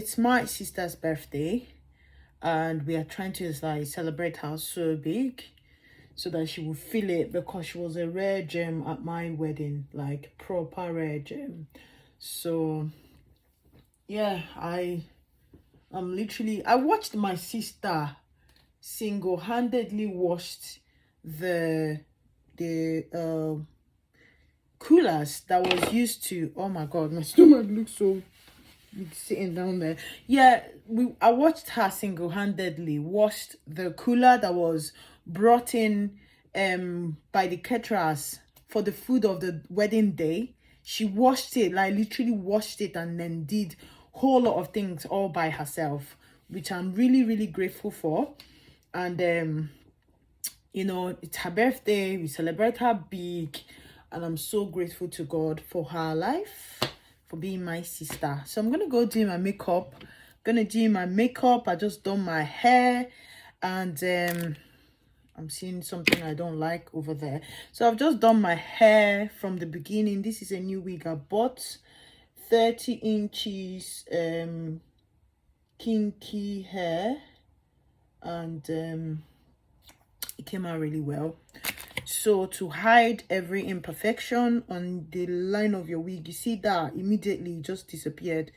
It's my sister's birthday, and we are trying to like celebrate her so big so that she will feel it, because she was a rare gem at my wedding, like proper rare gem. So yeah, I watched my sister single-handedly washed the the coolers that was used to, oh my god, my stomach looks so big sitting down there. Yeah, I watched her single-handedly washed the cooler that was brought in by the caterers for the food of the wedding day. She washed it, like literally washed it, and then did whole lot of things all by herself, which I'm really, really grateful for. And you know, it's her birthday, we celebrate her big, and I'm so grateful to God for her life, for being my sister. So I'm gonna go do my makeup. I just done my hair, and I'm seeing something I don't like over there. So I've just done my hair from the beginning. This is a new wig I bought, 30 inches kinky hair, and it came out really well. So to hide every imperfection on the line of your wig, you see that immediately just disappeared.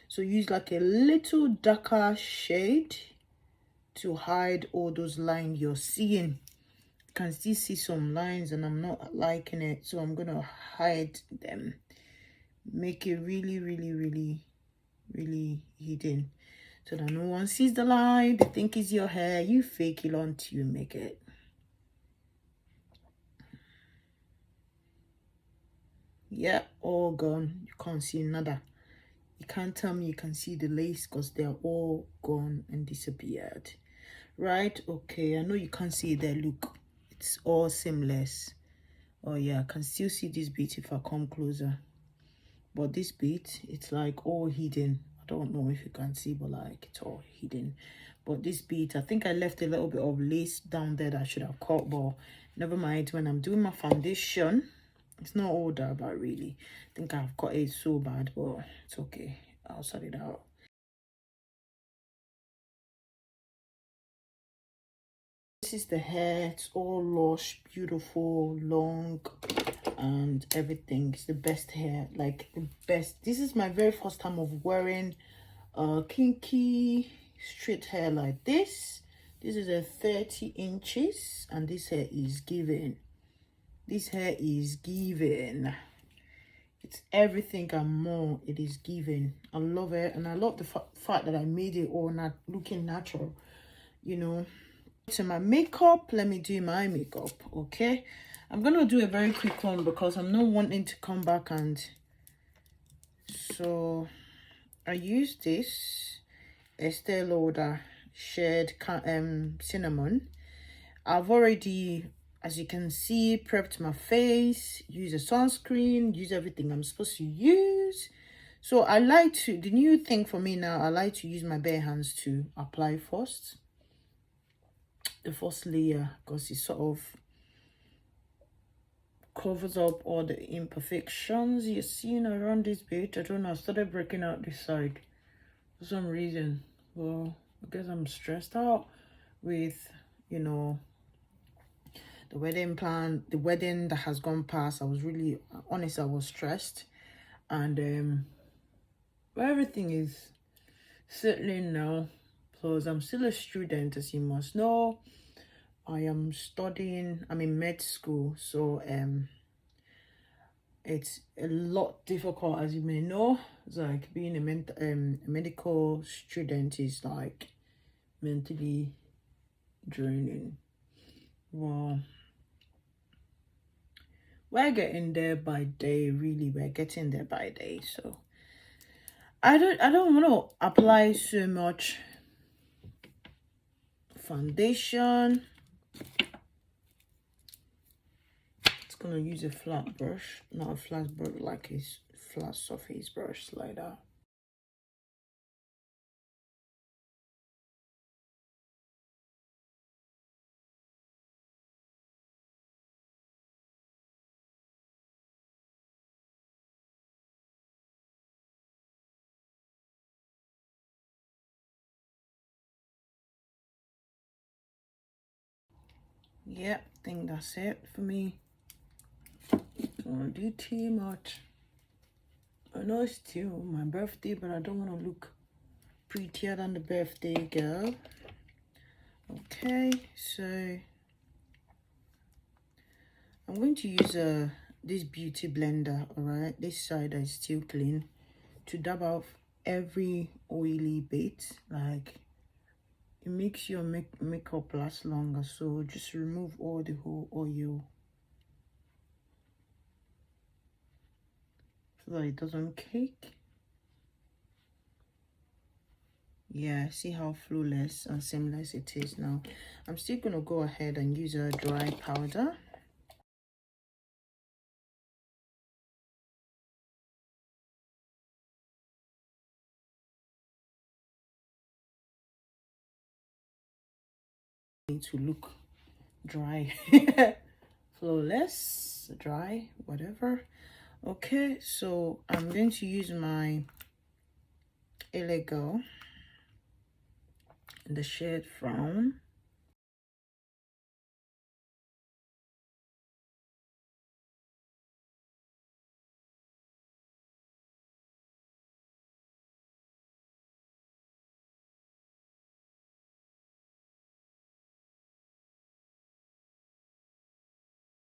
So use like a little darker shade to hide all those lines you're seeing. You can still see some lines and I'm not liking it, so I'm gonna hide them, make it really, really, really, really hidden, so that no one sees the line. They think it's your hair. You fake it until you make it. Yeah, all gone. You can't see nada. You can't tell me you can see the lace, because they're all gone and disappeared. Right? Okay, I know you can't see it there. Look, it's all seamless. Oh yeah, I can still see this bit if I come closer. But this bit, it's like all hidden. I don't know if you can see, but like it's all hidden. But this bit, I think I left a little bit of lace down there that I should have cut, but never mind. When I'm doing my foundation, it's not all that bad really. I think I've cut it so bad, but it's okay. I'll sort it out. This is the hair. It's all lush, beautiful, long, and everything. It's the best hair, like the best. This is my very first time of wearing kinky straight hair like this. This is a 30 inches, and this hair is giving. This hair is giving. It's everything and more. It is giving. I love it, and I love the fact that I made it all not looking natural, you know. To my makeup, let me do my makeup. Okay, I'm gonna do a very quick one because I'm not wanting to come back. And so I use this Estee Lauder Shade Cinnamon. I've already, as you can see, prepped my face, use a sunscreen, use everything I'm supposed to use. So I like to, the new thing for me now, I like to use my bare hands to apply first. The first layer, because it sort of covers up all the imperfections you're seeing around this bit. I don't know, I started breaking out this side for some reason. Well, I guess I'm stressed out with, you know, the wedding plan, the wedding that has gone past. I was really honest, I was stressed, and but everything is settling now. Plus I'm still a student, as you must know. I am studying, I'm in med school, so it's a lot difficult, as you may know. It's like being a medical student is like mentally draining. Well, we're getting there by day, really. We're getting there by day. So I don't want to apply so much foundation. It's gonna use a flat brush, not a flat brush, like a flat surface brush like that. Yep, I think that's it for me. Don't do too much. I know it's still my birthday, but I don't want to look prettier than the birthday girl. Okay, so I'm going to use this beauty blender, all right? This side is still clean, to dab off every oily bit. Like, it makes your makeup last longer, so just remove all the whole oil so that it doesn't cake. Yeah, see how flawless and seamless it is now. I'm still gonna go ahead and use a dry powder. To look dry. Flawless, dry, whatever. Okay, so I'm going to use my Illegal in the shade From.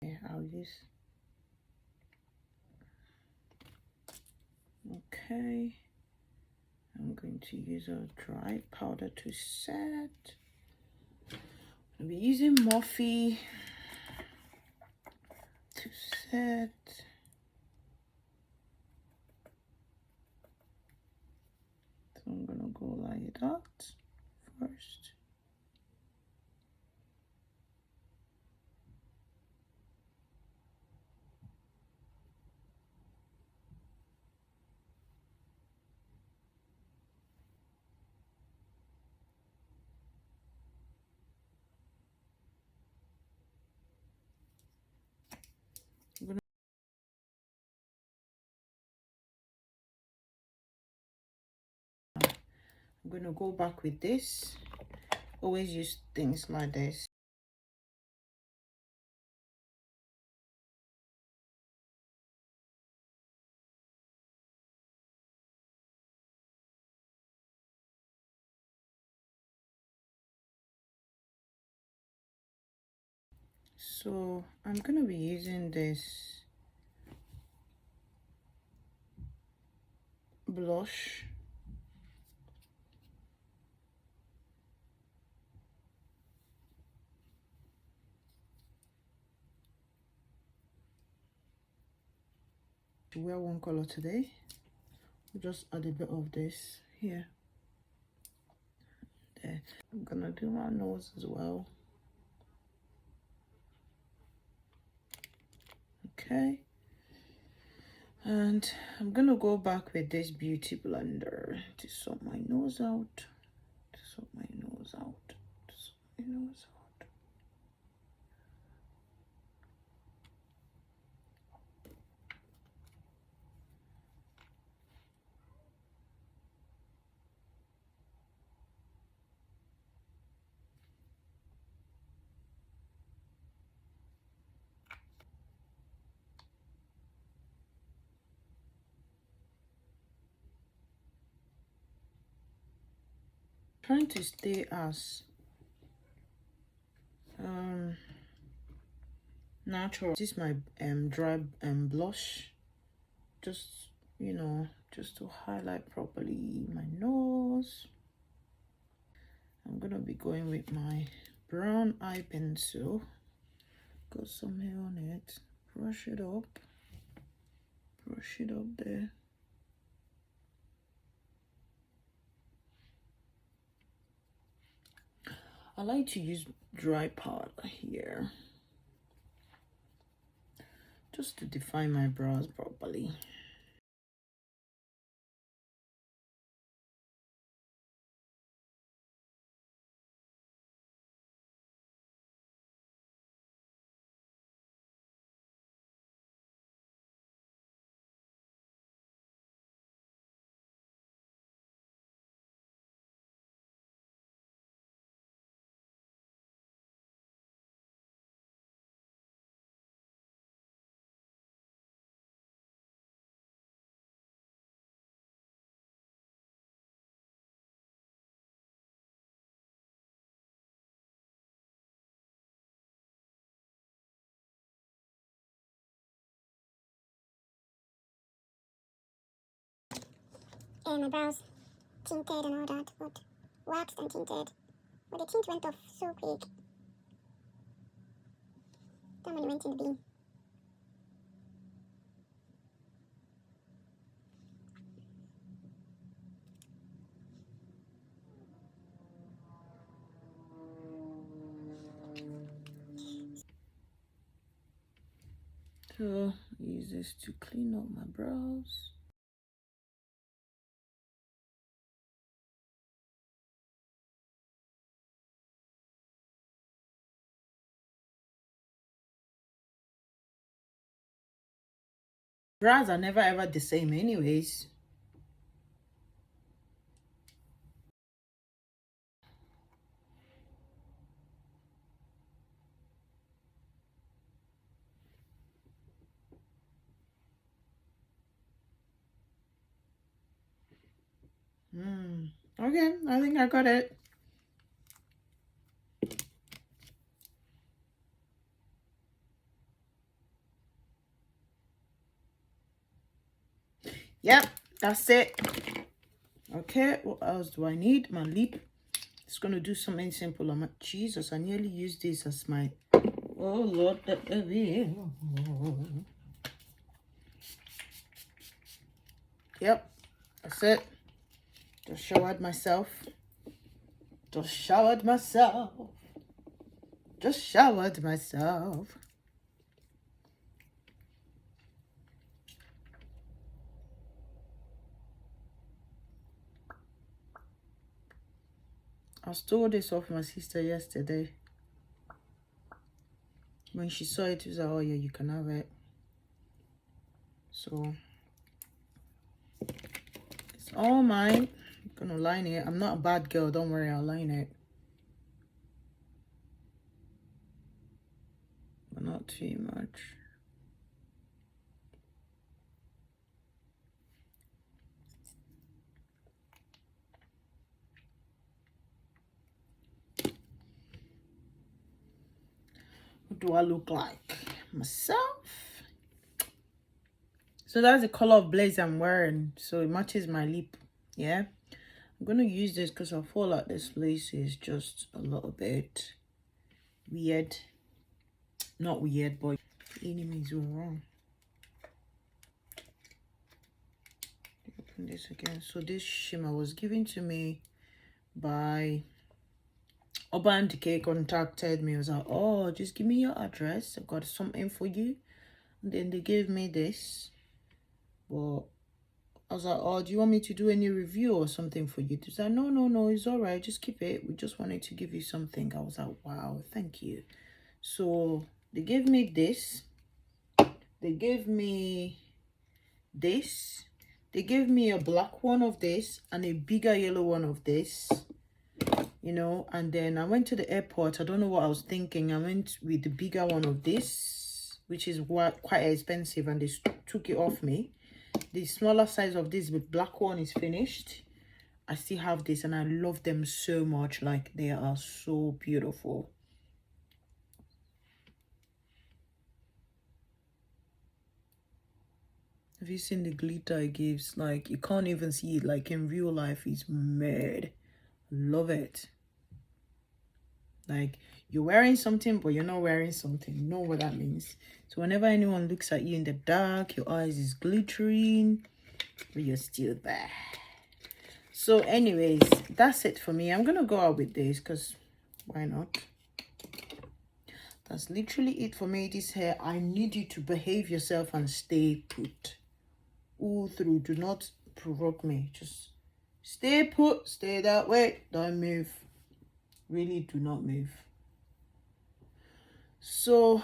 Yeah, I'll use. Okay, I'm going to use a dry powder to set. I'll be using Morphe to set. So I'm gonna go like that first. I'm gonna go back with this. Always use things like this. So I'm gonna be using this blush. To wear one color today. Just add a bit of this here. There. I'm gonna do my nose as well. Okay. And I'm gonna go back with this beauty blender to sort my nose out. To sort my nose out. To sort my nose out. Trying to stay as natural. This is my dry blush, just, you know, just to highlight properly my nose. I'm gonna be going with my brown eye pencil. Got some hair on it. Brush it up there. I like to use dry powder here just to define my brows properly. my brows tinted and all that, but waxed and tinted. But the tint went off so quick. That money went in the bin. So use this to clean up my brows. Brows are never ever the same anyways. Okay, I think I got it. Yep, that's it. Okay, what else do I need? My lip. It's gonna do something simple. I'm like, Jesus, I nearly used this as my, oh Lord, yep, that's it. Just showered myself. Just showered myself. Just showered myself. I stole this off my sister yesterday. When she saw it, she was like, oh yeah, you can have it. So it's all mine. I'm gonna line it. I'm not a bad girl, don't worry, I'll line it. But not too much. What do I look like? Myself? So that's the color of blaze I'm wearing. So it matches my lip. Yeah. I'm going to use this because I feel like this lace is just a little bit weird. Not weird, but enemies were wrong. Open this again. So this shimmer was given to me by Urban Decay. Contacted me. I was like, oh, just give me your address. I've got something for you. And then they gave me this. Well, I was like, oh, do you want me to do any review or something for you? They said, no, it's all right. Just keep it. We just wanted to give you something. I was like, wow, thank you. So they gave me this. They gave me this. They gave me a black one of this and a bigger yellow one of this. You know, and then I went to the airport. I don't know what I was thinking. I went with the bigger one of this, which is quite expensive, and they took it off me. The smaller size of this with black one is finished. I still have this and I love them so much. Like, they are so beautiful. Have you seen the glitter it gives? Like, you can't even see it. Like, in real life, it's mad. Love it. Like, you're wearing something but you're not wearing something. You know what that means. So whenever anyone looks at you in the dark, your eyes is glittering, but you're still there. So anyways, that's it for me. I'm gonna go out with this because why not? That's literally it for me. This hair, I need you to behave yourself and stay put all through. Do not provoke me. Just stay put, stay that way, don't move. Really do not move. So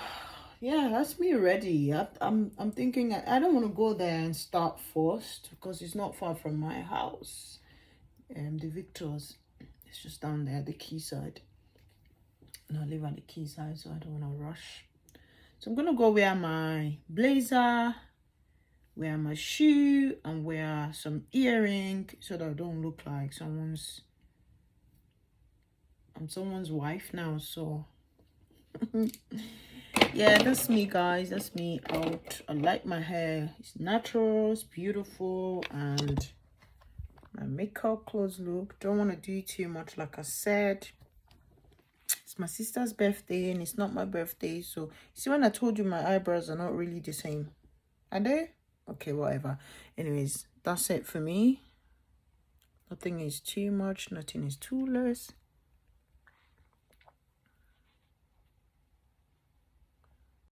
yeah, that's me ready. I'm thinking I don't want to go there and start first because it's not far from my house. The Victor's, it's just down there, the quayside. And I live at the quayside, so I don't want to rush. So I'm gonna go wear my blazer, wear my shoe, and wear some earring so that I don't look like someone's. I'm someone's wife now, so yeah, that's me, guys. That's me out. I like my hair. It's natural, it's beautiful, and my makeup close look. Don't want to do too much, like I said. It's my sister's birthday and it's not my birthday. So see, when I told you my eyebrows are not really the same, are they? Okay, whatever. Anyways, that's it for me. Nothing is too much, nothing is too less.